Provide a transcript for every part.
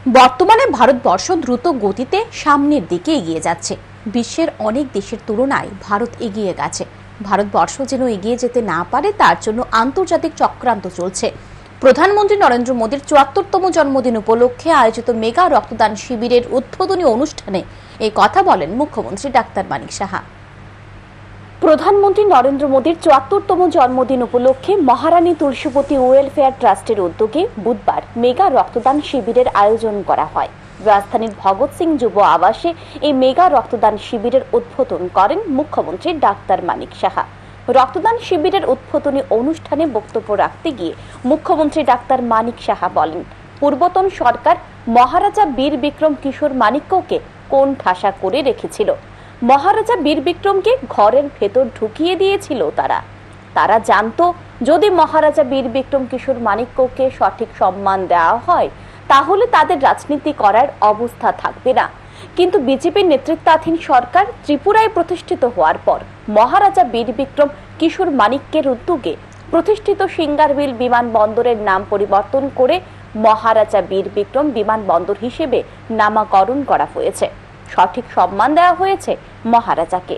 বর্তমানে ভারতবর্ষ দ্রুত গতিতে সামনের দিকে এগিয়ে যাচ্ছে। বিশ্বের অনেক দেশের তুলনায় ভারত এগিয়ে গেছে। ভারতবর্ষ যেন এগিয়ে যেতে না পারে তার জন্য আন্তর্জাতিক চক্রান্ত চলছে। প্রধানমন্ত্রী নরেন্দ্র মোদীর ৭৪তম জন্মদিন উপলক্ষে আয়োজিত মেগা রক্তদান শিবিরের উদ্বোধনী অনুষ্ঠানে এই কথা বলেন মুখ্যমন্ত্রী ডাক্তার মানিক সাহা। প্রধানমন্ত্রী নরেন্দ্র মোদীর ৭৪তম জন্মদিন উপলক্ষে মহারানী তুলসীবতী ওয়েলফেয়ার ট্রাস্টের উদ্যোগে বুধবার মেগা রক্তদান শিবিরের আয়োজন করা হয়। রাজধানীর ভগৎ সিং যুব আবাসে এই মেগা রক্তদান শিবিরের উদ্বোধন করেন মুখ্যমন্ত্রী ডাক্তার মানিক সাহা। রক্তদান শিবিরের উদ্বোধনী অনুষ্ঠানে বক্তব্য রাখতে গিয়ে মুখ্যমন্ত্রী ডাক্তার মানিক সাহা বলেন, পূর্বতন সরকার মহারাজা বীর বিক্রম কিশোর মাণিক্যকে কোন ঠাসা করে রেখেছিল। মহারাজা বীর বিক্রমকে ঘরের ভেতর ঢুকিয়ে দিয়েছিল তারা জানতো যদি মহারাজা বীর বিক্রম কিশোর মাণিক্যকে সঠিক সম্মান দেওয়া হয় তাহলে তাদের রাজনীতি করার অবস্থা থাকবে না। কিন্তু বিজেপির নেতৃত্বাধীন সরকার ত্রিপুরায় প্রতিষ্ঠিত হওয়ার পর মহারাজা বীর বিক্রম কিশোর মাণিক্যের উদ্যোগে প্রতিষ্ঠিত সিঙ্গারবিল বিমানবন্দরের নাম পরিবর্তন করে মহারাজা বীর বিক্রম বিমানবন্দর হিসেবে নামকরণ করা হয়েছে। সঠিক সম্মান দেওয়া হয়েছে মহারাজাকে।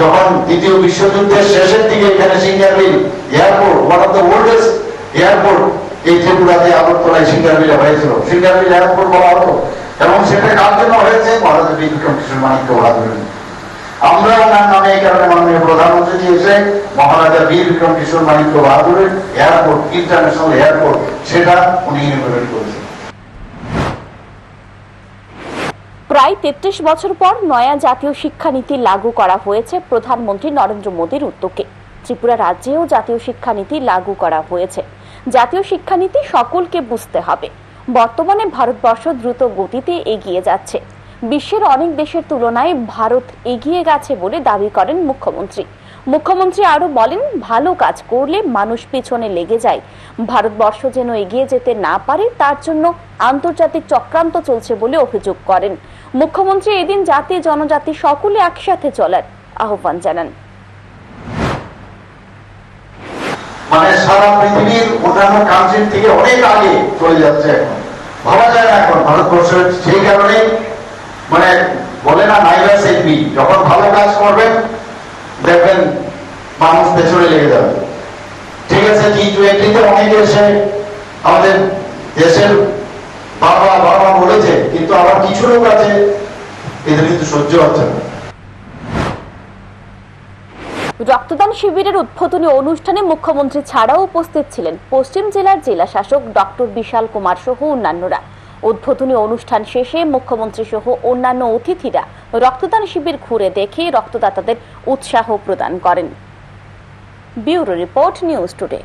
যখন দ্বিতীয় বিশ্বযুদ্ধের শেষের দিকে এখানে Singarbil airport, one of the oldest airport এই ত্রিপুরাতে আগরতলায় সিঙ্গারবিলে হয়েছিল, সিঙ্গারবিল এয়ারপোর্ট বলা হতো। এবং সেটা কার জন্য হয়েছে? মহারাজা বীর বিক্রম কিশোর মাণিক্য বাহাদুরের। আমরা ওনার নামে এই কারণে মাননীয় প্রধানমন্ত্রী এসে মহারাজা বীর বিক্রম কিশোর মাণিক্য বাহাদুরের এয়ারপোর্ট, ইন্টারন্যাশনাল এয়ারপোর্ট, সেটা উনি ইনঅগ্রেট করেছেন। প্রায় ৩৩ বছর পর নয়া জাতীয় শিক্ষানীতি লাগু করা হয়েছে প্রধানমন্ত্রী নরেন্দ্র মোদীর উদ্যোগে। ত্রিপুরা রাজ্যেও জাতীয় শিক্ষানীতি লাগু করা হয়েছে। জাতীয় শিক্ষানীতি সকলকে বুঝতে হবে। বর্তমানে ভারতবর্ষ দ্রুত গতিতে এগিয়ে যাচ্ছে। বিশ্বের অনেক দেশের তুলনায় ভারত এগিয়ে গেছে বলে দাবি করেন মুখ্যমন্ত্রী আরো বলেন, ভালো কাজ করলে মানুষ পেছনে লেগে যায়। ভারতবর্ষ যেন এগিয়ে যেতে না পারে তার জন্য আন্তর্জাতিক চক্রান্ত চলছে বলে অভিযোগ করেন মুখ্যমন্ত্রী। এদিন জাতি জনজাতি সকলে একসাথে চলার আহ্বান জানান। মানে সারা পৃথিবীর অন্যান্য কান্ট্রির থেকে অনেক আগে চলে যাচ্ছে। এখন ভাবা যায় না এখন ভারতবর্ষের। সেই কারণে মানে বলে না নাইভার সেলফি, যখন ভালো কাজ করবেন দেখবেন মানুষ পেছনে লেগে যাবে। ঠিক আছে, G20-তে অনেকে এসে আমাদের দেশের বাবা বলেছে, কিন্তু আবার কিছু লোক আছে এদের কিন্তু সহ্য হচ্ছে না। রক্তদান শিবিরের উদ্বোধনী অনুষ্ঠানে মুখ্যমন্ত্রী ছাড়াও উপস্থিত ছিলেন পশ্চিম জেলার জেলা শাসক ডক্টর বিশাল কুমার সহ অন্যান্যরা। উদ্বোধনী অনুষ্ঠান শেষে মুখ্যমন্ত্রী সহ অন্যান্য অতিথিরা রক্তদান শিবির ঘুরে দেখে রক্তদাতাদের উৎসাহ প্রদান করেন। Bureau report, news today.